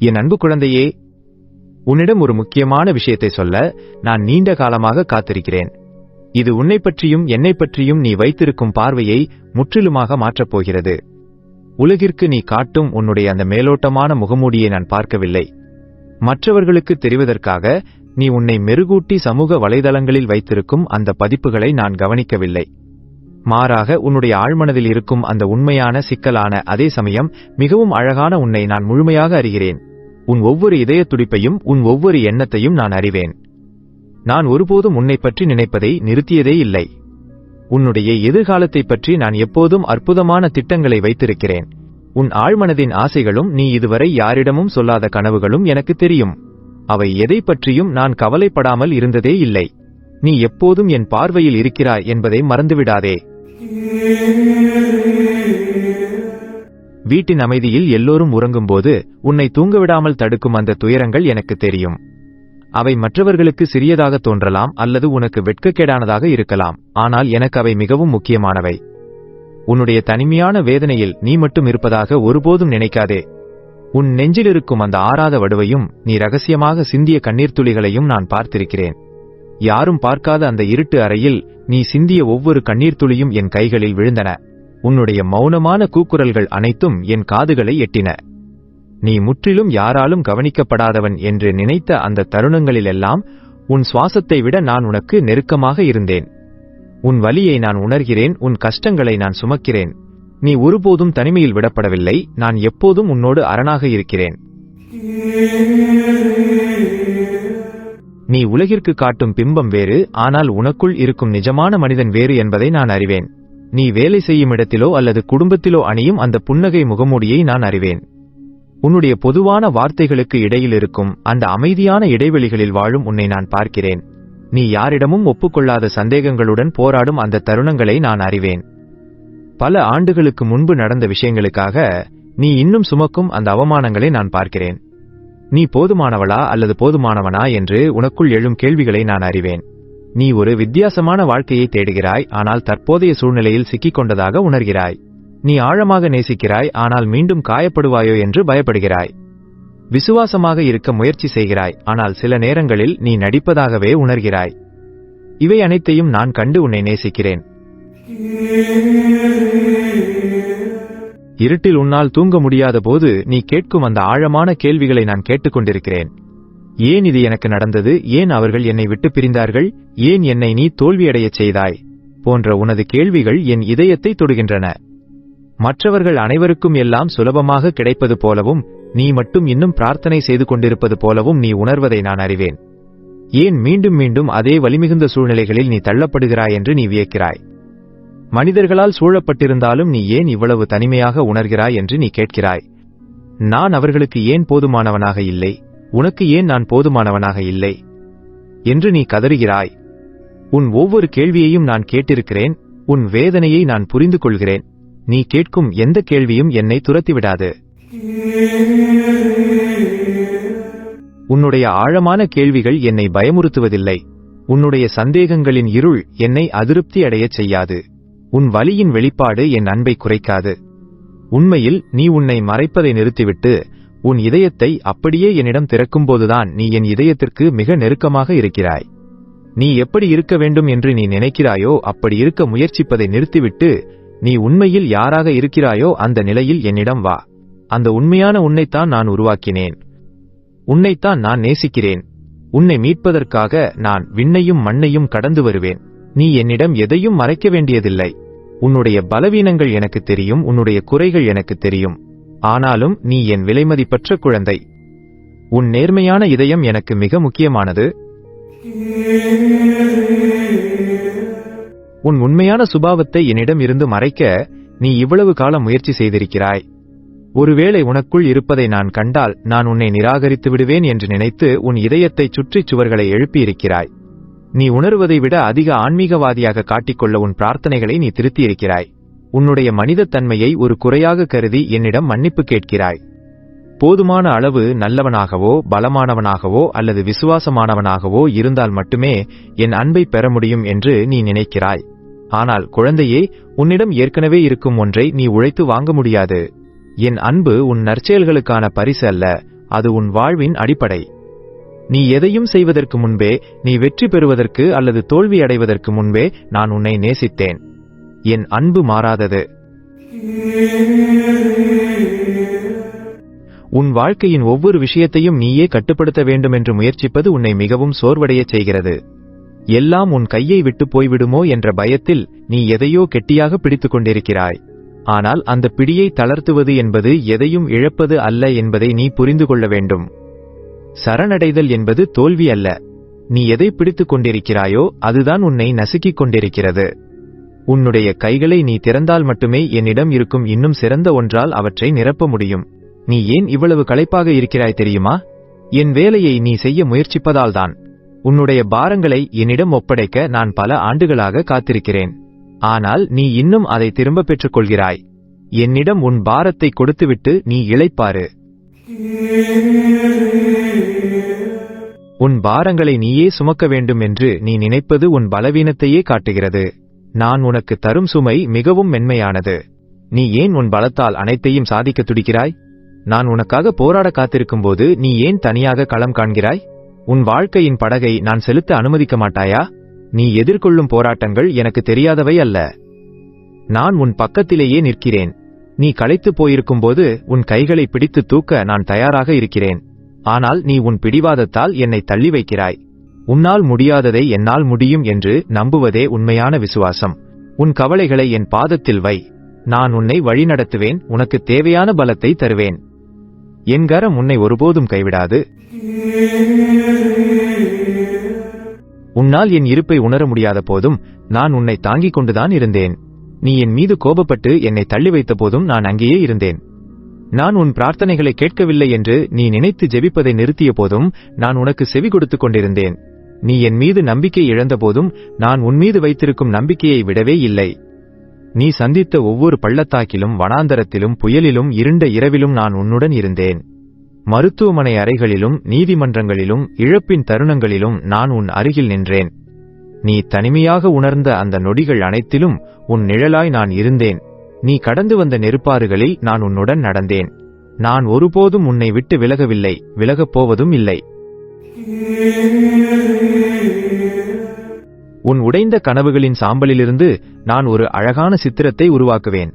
என் அன்பு குழந்தையே, உன்னிடம் ஒரு முக்கியமான விஷயத்தை சொல்ல நான் நீண்ட காலமாக காத்திருக்கிறேன். இது உன்னை பற்றியும் என்னை பற்றியும் நீ வைத்திருக்கும் பார்வையை முற்றிலுமாக மாற்றப் போகிறது. உலகிற்கு நீ காட்டும் உன்னுடைய அந்த மேலோட்டமான முகமூடியை நான் பார்க்கவில்லை. மற்றவர்களுக்கு தெரிவதற்காக நீ உன்னை மெருகூட்டி சமூக வலைதளங்களில் வைத்திருக்கும் அந்த பதிப்புகளை நான் கவனிக்கவில்லை. மாறாக உன்னுடைய ஆழ்மனதில் இருக்கும் அந்த உண்மையான, சிக்கலான, அதே சமயம் மிகவும் அழகான உன்னை நான் முழுமையாக அறிகிறேன். உன் ஒவ்வொரு இதய துடிப்பையும், உன் ஒவ்வொரு எண்ணத்தையும் நான் அறிவேன். நான் ஒருபோதும் உன்னை பற்றி நினைப்பதை நிறுத்தியதே இல்லை. உன்னுடைய எதிர்காலத்தை பற்றி நான் எப்போதும் அற்புதமான திட்டங்களை வைத்திருக்கிறேன். உன் ஆழ்மனதின் ஆசைகளும், நீ இதுவரை யாரிடமும் சொல்லாத கனவுகளும் எனக்கு தெரியும். அவை எதை பற்றியும் நான் கவலைப்படாமல் இருந்ததே இல்லை. நீ எப்போதும் என் பார்வையில் இருக்கிறாய் என்பதை மறந்துவிடாதே. வீட்டின் அமைதியில் எல்லோரும் உறங்கும்போது உன்னை தூங்கவிடாமல் தடுக்கும் அந்த துயரங்கள் எனக்கு தெரியும். அவை மற்றவர்களுக்கு சிறியதாக தோன்றலாம் அல்லது உனக்கு வெட்கக்கேடானதாக இருக்கலாம். ஆனால் எனக்கு அவை மிகவும் முக்கியமானவை. உன்னுடைய தனிமையான வேதனையில் நீ மட்டும் இருப்பதாக ஒருபோதும் நினைக்காதே. உன் நெஞ்சில் இருக்கும் அந்த ஆறாத வடுவையும், நீ ரகசியமாக சிந்திய கண்ணீர் துளிகளையும் நான் பார்த்திருக்கிறேன். யாரும் பார்க்காத அந்த இருட்டு அறையில் நீ சிந்திய ஒவ்வொரு கண்ணீர் துளியும் என் கைகளில் விழுந்தன. உன்னுடைய மௌனமான கூக்குரல்கள் அனைத்தும் என் காதுகளை எட்டின. நீ முற்றிலும் யாராலும் கவனிக்கப்படாதவன் என்று நினைத்த அந்த தருணங்களிலெல்லாம் உன் சுவாசத்தை விட நான் உனக்கு நெருக்கமாக இருந்தேன். உன் வலியை நான் உணர்கிறேன், உன் கஷ்டங்களை நான் சுமக்கிறேன். நீ ஒருபோதும் தனிமையில் விடப்படவில்லை. நான் எப்போதும் உன்னோடு அரணாக இருக்கிறேன். நீ உலகிற்கு காட்டும் பிம்பம் வேறு, ஆனால் உனக்குள் இருக்கும் நிஜமான மனிதன் வேறு என்பதை நான் அறிவேன். நீ வேலை செய்யும் இடத்திலோ அல்லது குடும்பத்திலோ அணியும் அந்த புன்னகை முகமூடியை நான் அறிவேன். உன்னுடைய பொதுவான வார்த்தைகளுக்கு இடையில் இருக்கும் அந்த அமைதியான இடைவெளிகளில் வாழும் உன்னை நான் பார்க்கிறேன். நீ யாரிடமும் ஒப்புக்கொள்ளாத சந்தேகங்களுடன் போராடும் அந்த தருணங்களை நான் அறிவேன். பல ஆண்டுகளுக்கு முன்பு நடந்த விஷயங்களுக்காக நீ இன்னும் சுமக்கும் அந்த அவமானங்களை நான் பார்க்கிறேன். நீ போதுமானவளா அல்லது போதுமானவனா என்று உனக்குள் எழும் கேள்விகளை நான் அறிவேன். நீ ஒரு வித்தியாசமான வாழ்க்கையை தேடுகிறாய், ஆனால் தற்போதைய சூழ்நிலையில் சிக்கிக்கொண்டதாக உணர்கிறாய். நீ ஆழமாக நேசிக்கிறாய், ஆனால் மீண்டும் காயப்படுவாயோ என்று பயப்படுகிறாய். விசுவாசமாக இருக்க முயற்சி செய்கிறாய், ஆனால் சில நேரங்களில் நீ நடிப்பதாகவே உணர்கிறாய். இவை அனைத்தையும் நான் கண்டு உன்னை நேசிக்கிறேன். இருட்டில் உன்னால் தூங்க முடியாத போது நீ கேட்கும் அந்த ஆழமான கேள்விகளை நான் கேட்டுக்கொண்டிருக்கிறேன். ஏன் இது எனக்கு நடந்தது? ஏன் அவர்கள் என்னை விட்டு பிரிந்தார்கள்? ஏன் என்னை நீ தோல்வியடையச் செய்தாய்? போன்ற உனது கேள்விகள் என் இதயத்தை தொடுகின்றன. மற்றவர்கள் அனைவருக்கும் எல்லாம் சுலபமாக கிடைப்பது போலவும், நீ மட்டும் இன்னும் பிரார்த்தனை செய்து கொண்டிருப்பது போலவும் நீ உணர்வதை நான் அறிவேன். ஏன் மீண்டும் மீண்டும் அதே வலிமிகுந்த சூழ்நிலைகளில் நீ தள்ளப்படுகிறாய் என்று நீ வியக்கிறாய். மனிதர்களால் சூழப்பட்டிருந்தாலும் நீ ஏன் இவ்வளவு தனிமையாக உணர்கிறாய் என்று நீ கேட்கிறாய். நான் அவர்களுக்கு ஏன் போதுமானவனாக இல்லை? உனக்கு ஏன் நான் போதுமானவனாக இல்லை என்று நீ கதறுகிறாய். உன் ஒவ்வொரு கேள்வியையும் நான் கேட்டிருக்கிறேன். உன் வேதனையை நான் புரிந்து கொள்கிறேன். நீ கேட்கும் எந்த கேள்வியும் என்னை துரத்திவிடாது. உன்னுடைய ஆழமான கேள்விகள் என்னை பயமுறுத்துவதில்லை. உன்னுடைய சந்தேகங்களின் இருள் என்னை அதிருப்தி அடையச் செய்யாது. உன் வலியின் வெளிப்பாடு என் அன்பை குறைக்காது. உண்மையில் நீ உன்னை மறைப்பதை நிறுத்திவிட்டு உன் இதயத்தை அப்படியே என்னிடம் திறக்கும்போதுதான் நீ என் இதயத்திற்கு மிக நெருக்கமாக இருக்கிறாய். நீ எப்படி இருக்க வேண்டும் என்று நீ நினைக்கிறாயோ அப்படி இருக்க முயற்சிப்பதை நிறுத்திவிட்டு நீ உண்மையில் யாராக இருக்கிறாயோ அந்த நிலையில் என்னிடம் வா. அந்த உண்மையான உன்னைத்தான் நான் உருவாக்கினேன். உன்னைத்தான் நான் நேசிக்கிறேன். உன்னை மீட்பதற்காக நான் விண்ணையும் மண்ணையும் கடந்து வருவேன். நீ என்னிடம் எதையும் மறைக்க வேண்டியதில்லை. உன்னுடைய பலவீனங்கள் எனக்கு தெரியும், உன்னுடைய குறைகள் எனக்கு தெரியும். ஆனாலும் நீ என் விலைமதிப்பற்ற குழந்தை. உன் நேர்மையான இதயம் எனக்கு மிக முக்கியமானது. உன் உண்மையான சுபாவத்தை என்னிடம் இருந்து மறைக்க நீ இவ்வளவு காலம் முயற்சி செய்திருக்கிறாய். ஒருவேளை உனக்குள் இருப்பதை நான் கண்டால் நான் உன்னை நிராகரித்து விடுவேன் என்று நினைத்து உன் இதயத்தை சுற்றி சுவர்களை எழுப்பியிருக்கிறாய். நீ உணர்வதை விட அதிக ஆன்மீகவாதியாக காட்டிக்கொள்ள உன் பிரார்த்தனைகளை நீ திருத்தியிருக்கிறாய். உன்னுடைய மனிதத் தன்மையை ஒரு குறையாக கருதி என்னிடம் மன்னிப்பு கேட்கிறாய். போதுமான அளவு நல்லவனாகவோ பலமானவனாகவோ அல்லது விசுவாசமானவனாகவோ இருந்தால் மட்டுமே என் அன்பை பெற முடியும் என்று நீ நினைக்கிறாய். ஆனால் குழந்தையே, உன்னிடம் ஏற்கனவே இருக்கும் ஒன்றை நீ உழைத்து வாங்க முடியாது. என் அன்பு உன் நற்செயல்களுக்கான பரிசு அல்ல, அது உன் வாழ்வின் அடிப்படை. நீ எதையும் செய்வதற்கு முன்பே, நீ வெற்றி பெறுவதற்கு அல்லது தோல்வி அடைவதற்கு முன்பே நான் உன்னை நேசித்தேன். என் அன்பு மாறாதது. உன் வாழ்க்கையின் ஒவ்வொரு விஷயத்தையும் நீயே கட்டுப்படுத்த வேண்டும் என்று முயற்சிப்பது உன்னை மிகவும் சோர்வடையச் செய்கிறது. எல்லாம் உன் கையை விட்டு போய்விடுமோ என்ற பயத்தில் நீ எதையோ கெட்டியாக பிடித்துக் கொண்டிருக்கிறாய். ஆனால் அந்த பிடியை தளர்த்துவது என்பது எதையும் இழப்பது அல்ல என்பதை நீ புரிந்து கொள்ள வேண்டும். சரணடைதல் என்பது தோல்வி அல்ல. நீ எதை பிடித்துக் கொண்டிருக்கிறாயோ அதுதான் உன்னை நசுக்கிக் கொண்டிருக்கிறது. உன்னுடைய கைகளை நீ திறந்தால் மட்டுமே என்னிடம் இருக்கும் இன்னும் சிறந்த ஒன்றால் அவற்றை நிரப்ப முடியும். நீ ஏன் இவ்வளவு களைப்பாக இருக்கிறாய் தெரியுமா? என் வேலையை நீ செய்ய முயற்சிப்பதால்தான். உன்னுடைய பாரங்களை என்னிடம் ஒப்படைக்க நான் பல ஆண்டுகளாக காத்திருக்கிறேன். ஆனால் நீ இன்னும் அதை திரும்ப பெற்றுக் கொள்கிறாய். என்னிடம் உன் பாரத்தை கொடுத்துவிட்டு நீ இளைப்பாறு. உன் பாரங்களை நீயே சுமக்க வேண்டும் என்று நீ நினைப்பது உன் பலவீனத்தையே காட்டுகிறது. நான் உனக்கு தரும் சுமை மிகவும் மென்மையானது. நீ ஏன் உன் பலத்தால் அனைத்தையும் சாதிக்க துடிக்கிறாய்? நான் உனக்காக போராட காத்திருக்கும்போது நீ ஏன் தனியாக களம் காண்கிறாய்? உன் வாழ்க்கையின் படகை நான் செலுத்த அனுமதிக்க மாட்டாயா? நீ எதிர்கொள்ளும் போராட்டங்கள் எனக்கு தெரியாதவை அல்ல. நான் உன் பக்கத்திலேயே நிற்கிறேன். நீ களைத்து போயிருக்கும்போது உன் கைகளை பிடித்து தூக்க நான் தயாராக இருக்கிறேன். ஆனால் நீ உன் பிடிவாதத்தால் என்னை தள்ளி வைக்கிறாய். உன்னால் முடியாததை என்னால் முடியும் என்று நம்புவதே உண்மையான விசுவாசம். உன் கவலைகளை என் பாதத்தில் வை. நான் உன்னை வழிநடத்துவேன், உனக்கு தேவையான பலத்தை தருவேன். என் கரம் உன்னை ஒருபோதும் கைவிடாது. உன்னால் என் இருப்பை உணர முடியாத போதும் நான் உன்னை தாங்கிக் கொண்டுதான் இருந்தேன். நீ என் மீது கோபப்பட்டு என்னை தள்ளி வைத்த போதும் நான் அங்கேயே இருந்தேன். நான் உன் பிரார்த்தனைகளை கேட்கவில்லை என்று நீ நினைத்து ஜெபிப்பதை நிறுத்திய போதும் நான் உனக்கு செவி கொடுத்துக் கொண்டிருந்தேன். நீ என் மீது நம்பிக்கை இழந்த போதும் நான் உன் மீது வைத்திருக்கும் நம்பிக்கையை விடவே இல்லை. நீ சந்தித்த ஒவ்வொரு பள்ளத்தாக்கிலும், வனாந்தரத்திலும், புயலிலும், இருண்ட இரவிலும் நான் உன்னுடன் இருந்தேன். மருத்துவமனை அறைகளிலும், நீதிமன்றங்களிலும், இழப்பின் தருணங்களிலும் நான் உன் அருகில் நின்றேன். நீ தனிமையாக உணர்ந்த அந்த நொடிகள் அனைத்திலும் உன் நிழலாய் நான் இருந்தேன். நீ கடந்து வந்த நெருப்பாறுகளில் நான் உன்னுடன் நடந்தேன். நான் ஒருபோதும் உன்னை விட்டு விலகவில்லை, விலகப் போவதும் இல்லை. உன் உடைந்த கனவுகளின் சாம்பலிலிருந்து நான் ஒரு அழகான சித்திரத்தை உருவாக்குவேன்.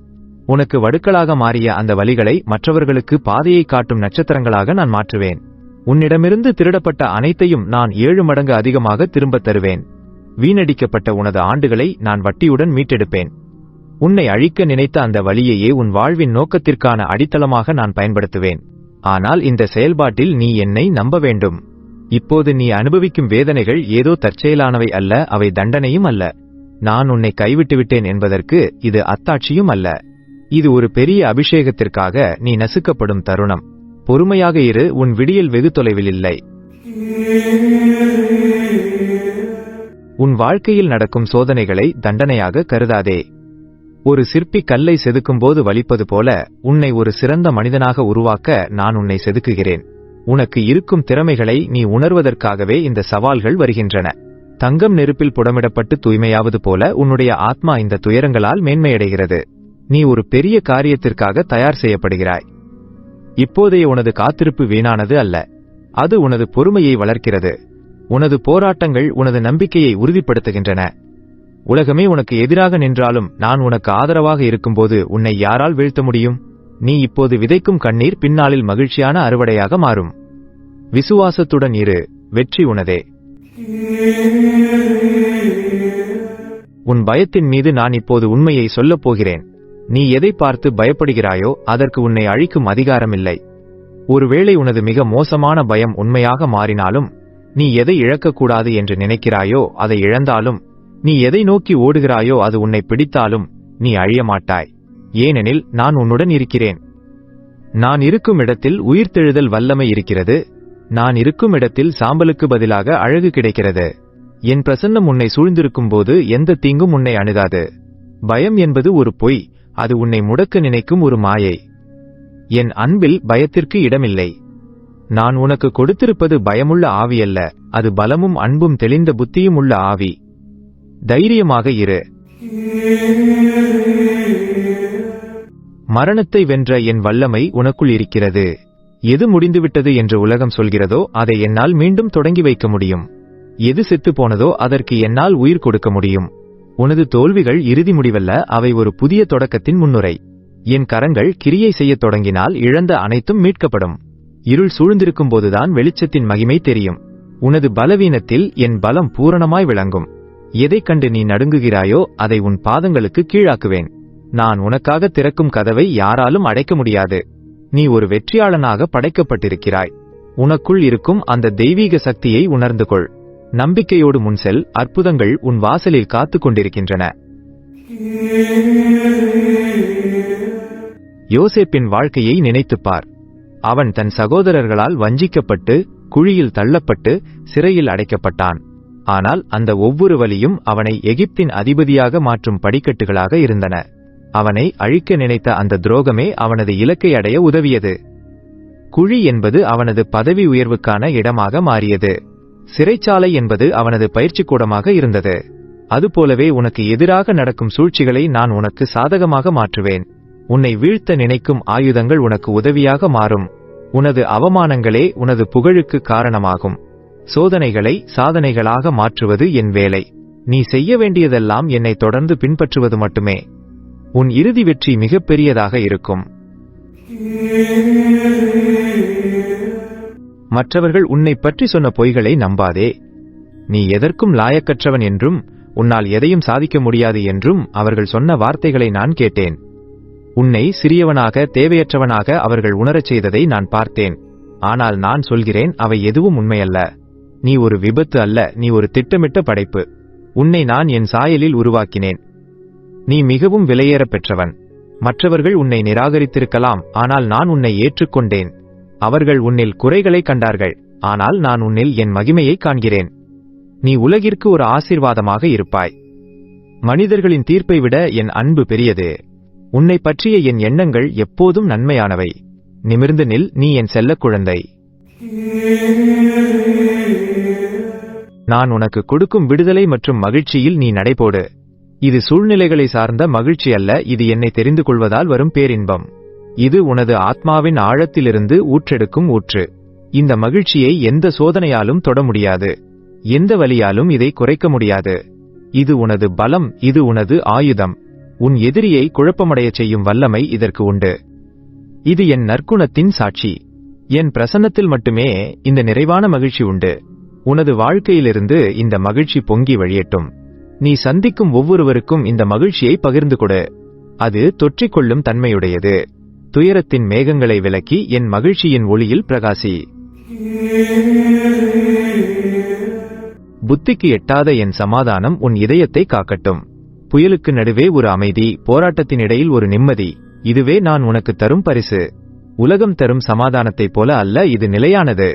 உனக்கு வடுக்களாக மாறிய அந்த வலிகளை மற்றவர்களுக்கு பாதையை காட்டும் நட்சத்திரங்களாக நான் மாற்றுவேன். உன்னிடமிருந்து திருடப்பட்ட அனைத்தையும் நான் 7 மடங்கு அதிகமாக திரும்பத் தருவேன். வீணடிக்கப்பட்ட உனது ஆண்டுகளை நான் வட்டியுடன் மீட்டெடுப்பேன். உன்னை அழிக்க நினைத்த அந்த வலியையே உன் வாழ்வின் நோக்கத்திற்கான அடித்தளமாக நான் பயன்படுத்துவேன். ஆனால் இந்த செயல்பாட்டில் நீ என்னை நம்ப வேண்டும். இப்போது நீ அனுபவிக்கும் வேதனைகள் ஏதோ தற்செயலானவை அல்ல, அவை தண்டனையும் அல்ல. நான் உன்னை கைவிட்டு விட்டேன் என்பதற்கு இது அத்தாட்சியும் அல்ல. இது ஒரு பெரிய அபிஷேகத்திற்காக நீ நசுக்கப்படும் தருணம். பொறுமையாக இரு, உன் விடியல் வெகு தொலைவில் இல்லை. உன் வாழ்க்கையில் நடக்கும் சோதனைகளை தண்டனையாக கருதாதே. ஒரு சிற்பி கல்லை செதுக்கும்போது வலிப்பது போல உன்னை ஒரு சிறந்த மனிதனாக உருவாக்க நான் உன்னை செதுக்குகிறேன். உனக்கு இருக்கும் திறமைகளை நீ உணர்வதற்காகவே இந்த சவால்கள் வருகின்றன. தங்கம் நெருப்பில் புடமிடப்பட்டு தூய்மையாவது போல உன்னுடைய ஆத்மா இந்த துயரங்களால் மேன்மையடைகிறது. நீ ஒரு பெரிய காரியத்திற்காக தயார் செய்யப்படுகிறாய். இப்போதைய உனது காத்திருப்பு வீணானது அல்ல, அது உனது பொறுமையை வளர்க்கிறது. உனது போராட்டங்கள் உனது நம்பிக்கையை உறுதிப்படுத்துகின்றன. உலகமே உனக்கு எதிராக நின்றாலும் நான் உனக்கு ஆதரவாக இருக்கும்போது உன்னை யாரால் வீழ்த்த முடியும்? நீ இப்போது விதைக்கும் கண்ணீர் பின்னாளில் மகிழ்ச்சியான அறுவடையாக மாறும். விசுவாசத்துடன் இரு, வெற்றி உனதே. உன் பயத்தின் மீது நான் இப்போது உண்மையை சொல்லப் போகிறேன். நீ எதை பார்த்து பயப்படுகிறாயோ அதற்கு உன்னை அழிக்கும் அதிகாரமில்லை. ஒருவேளை உனது மிக மோசமான பயம் உண்மையாக மாறினாலும், நீ எதை இழக்கக்கூடாது என்று நினைக்கிறாயோ அதை இழந்தாலும், நீ எதை நோக்கி ஓடுகிறாயோ அது உன்னை பிடித்தாலும் நீ அழிய மாட்டாய். ஏனெனில் நான் உன்னுடன் இருக்கிறேன். நான் இருக்கும் இடத்தில் உயிர்த்தெழுதல் வல்லமை இருக்கிறது. நான் இருக்கும் இடத்தில் சாம்பலுக்கு பதிலாக அழகு கிடைக்கிறது. என் பிரசன்னம் உன்னை சூழ்ந்திருக்கும் போது எந்த தீங்கும் உன்னை அணுகாது. பயம் என்பது ஒரு பொய், அது உன்னை முடக்க நினைக்கும் ஒரு மாயை. என் அன்பில் பயத்திற்கு இடமில்லை. நான் உனக்கு கொடுத்திருப்பது பயமுள்ள ஆவியல்ல, அது பலமும் அன்பும் தெளிந்த புத்தியும் உள்ள ஆவி. தைரியமாக இரு. மரணத்தை வென்ற என் வல்லமை உனக்குள் இருக்கிறது. எது முடிந்துவிட்டது என்று உலகம் சொல்கிறதோ அதை என்னால் மீண்டும் தொடங்கி வைக்க முடியும். எது செத்து போனதோ அதற்கு என்னால் உயிர் கொடுக்க முடியும். உனது தோல்விகள் இறுதி முடிவல்ல, அவை ஒரு புதிய தொடக்கத்தின் முன்னுரை. என் கரங்கள் கிரியை செய்யத் தொடங்கினால் இழந்த அனைத்தும் மீட்கப்படும். இருள் சூழ்ந்திருக்கும் போதுதான் வெளிச்சத்தின் மகிமை தெரியும். உனது பலவீனத்தில் என் பலம் பூரணமாய் விளங்கும். எதைக் கண்டு நீ நடுங்குகிறாயோ அதை உன் பாதங்களுக்கு கீழாக்குவேன். நான் உனக்காக திறக்கும் கதவை யாராலும் அடைக்க முடியாது. நீ ஒரு வெற்றியாளனாக படைக்கப்பட்டிருக்கிறாய். உனக்குள் இருக்கும் அந்த தெய்வீக சக்தியை உணர்ந்து கொள். நம்பிக்கையோடு முன்செல், அற்புதங்கள் உன் வாசலில் காத்துக் கொண்டிருக்கின்றன. யோசேப்பின் வாழ்க்கையை நினைத்துப்பார். அவன் தன் சகோதரர்களால் வஞ்சிக்கப்பட்டு, குழியில் தள்ளப்பட்டு, சிறையில் அடைக்கப்பட்டான். ஆனால் அந்த ஒவ்வொரு வலியும் அவனை எகிப்தின் அதிபதியாக மாற்றும் படிக்கட்டுகளாக இருந்தன. அவனை அழிக்க நினைத்த அந்த துரோகமே அவனது இலக்கை அடைய உதவியது. குழி என்பது அவனது பதவி உயர்வுக்கான இடமாக மாறியது. சிறைச்சாலை என்பது அவனது பயிற்சிக்கூடமாக இருந்தது. அதுபோலவே உனக்கு எதிராக நடக்கும் சூழ்ச்சிகளை நான் உனக்கு சாதகமாக மாற்றுவேன். உன்னை வீழ்த்த நினைக்கும் ஆயுதங்கள் உனக்கு உதவியாக மாறும். உனது அவமானங்களே உனது புகழுக்கு காரணமாகும். சோதனைகளை சாதனைகளாக மாற்றுவது என் வேலை. நீ செய்ய வேண்டியதெல்லாம் என்னை தொடர்ந்து பின்பற்றுவது மட்டுமே. உன் இறுதி வெற்றி மிகப்பெரியதாக இருக்கும். மற்றவர்கள் உன்னை பற்றி சொன்ன பொய்களை நம்பாதே. நீ எதற்கும் லாயக்கற்றவன் என்றும் உன்னால் எதையும் சாதிக்க முடியாது என்றும் அவர்கள் சொன்ன வார்த்தைகளை நான் கேட்டேன். உன்னை சிறியவனாக, தேவையற்றவனாக அவர்கள் உணரச் செய்ததை நான் பார்த்தேன். ஆனால் நான் சொல்கிறேன், அவை எதுவும் உண்மையல்ல. நீ ஒரு விபத்து அல்ல, நீ ஒரு திட்டமிட்ட படைப்பு. உன்னை நான் என் சாயலில் உருவாக்கினேன். நீ மிகவும் விலையேறப் பெற்றவன். மற்றவர்கள் உன்னை நிராகரித்திருக்கலாம், ஆனால் நான் உன்னை ஏற்றுக்கொண்டேன். அவர்கள் உன்னில் குறைகளை கண்டார்கள், ஆனால் நான் உன்னில் என் மகிமையை காண்கிறேன். நீ உலகிற்கு ஒரு ஆசீர்வாதமாக இருப்பாய். மனிதர்களின் தீர்ப்பை விட என் அன்பு பெரியது. உன்னை பற்றிய என் எண்ணங்கள் எப்போதும் நன்மையானவை. நிமிர்ந்து நில், நீ என் செல்லக் குழந்தை. நான் உனக்கு கொடுக்கும் விடுதலை மற்றும் மகிழ்ச்சியில் நீ நடைபோடு. இது சூழ்நிலைகளை சார்ந்த மகிழ்ச்சி அல்ல, இது என்னை தெரிந்து கொள்வதால் வரும் பேரின்பம். இது உனது ஆத்மாவின் ஆழத்திலிருந்து ஊற்றெடுக்கும் ஊற்று. இந்த மகிழ்ச்சியை எந்த சோதனையாலும் தொட முடியாது. எந்த வலியாலும் இதை குறைக்க முடியாது. இது உனது பலம், இது உனது ஆயுதம். உன் எதிரியை குழப்பமடையச் செய்யும் வல்லமை இதற்கு உண்டு. இது என் நற்குணத்தின் சாட்சி. என் பிரசன்னத்தில் மட்டுமே இந்த நிறைவான மகிழ்ச்சி உண்டு. உனது வாழ்க்கையிலிருந்து இந்த மகிழ்ச்சி பொங்கி வழியட்டும். நீ சந்திக்கும் ஒவ்வொருவருக்கும் இந்த மகிழ்ச்சியை பகிர்ந்து கொடு. அது தொற்றிக்கொள்ளும் தன்மையுடையது. துயரத்தின் மேகங்களை விலக்கி என் மகிழ்ச்சியின் ஒளியில் பிரகாசி. புத்திக்கு எட்டாத என் சமாதானம் உன் இதயத்தை காக்கட்டும். புயலுக்கு நடுவே ஒரு அமைதி, போராட்டத்தின் இடையில் ஒரு நிம்மதி. இதுவே நான் உனக்கு தரும் பரிசு. உலகம் தரும் சமாதானத்தைப் போல அல்ல, இது நிலையானது.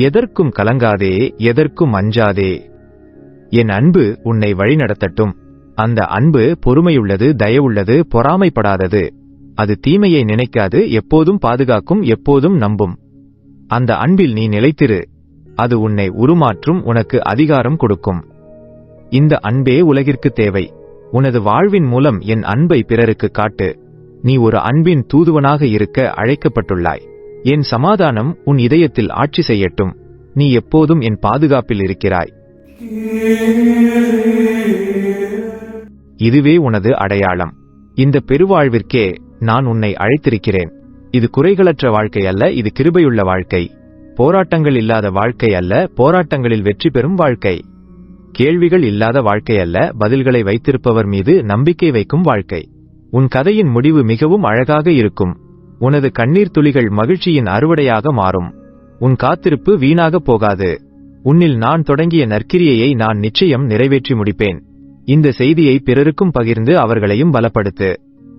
எதற்கும் கலங்காதே, எதற்கும் அஞ்சாதே. என் அன்பு உன்னை வழிநடத்தட்டும். அந்த அன்பு பொறுமையுள்ளது, தயவுள்ளது, பொறாமைப்படாதது. அது தீமையை நினைக்காது, எப்போதும் பாதுகாக்கும், எப்போதும் நம்பும். அந்த அன்பில் நீ நிலைத்திரு. அது உன்னை உருமாற்றும், உனக்கு அதிகாரம் கொடுக்கும். இந்த அன்பே உலகிற்கு தேவை. உனது வாழ்வின் மூலம் என் அன்பை பிறருக்கு காட்டு. நீ ஒரு அன்பின் தூதுவனாக இருக்க அழைக்கப்பட்டுள்ளாய். என் சமாதானம் உன் இதயத்தில் ஆட்சி செய்யட்டும். நீ எப்போதும் என் பாதுகாப்பில் இருக்கிறாய். இதுவே உனது அடையாளம். இந்த பெருவாழ்விற்கே நான் உன்னை அழைத்திருக்கிறேன். இது குறைகளற்ற வாழ்க்கை அல்ல, இது கிருபையுள்ள வாழ்க்கை. போராட்டங்கள் இல்லாத வாழ்க்கை அல்ல, போராட்டங்களில் வெற்றி பெறும் வாழ்க்கை. கேள்விகள் இல்லாத வாழ்க்கை அல்ல, பதில்களை வைத்திருப்பவர் மீது நம்பிக்கை வைக்கும் வாழ்க்கை. உன் கதையின் முடிவு மிகவும் அழகாக இருக்கும். உனது கண்ணீர் துளிகள் மகிழ்ச்சியின் அறுவடையாக மாறும். உன் காத்திருப்பு வீணாக போகாது. உன்னில் நான் தொடங்கிய நற்கிரியையை நான் நிச்சயம் நிறைவேற்றி முடிப்பேன். இந்த செய்தியை பிறருக்கும் பகிர்ந்து அவர்களையும் பலப்படுத்து.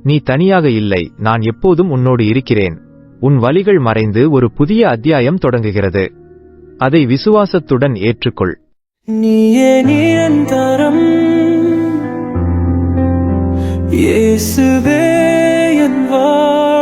நீ தனியாக இல்லை, நான் எப்போதும் உன்னோடு இருக்கிறேன். உன் வலிகள் மறைந்து ஒரு புதிய அத்தியாயம் தொடங்குகிறது. அதை விசுவாசத்துடன் ஏற்றுக்கொள். நீயே நிரந்தரம், இயேசுவே என் வாழ்வே.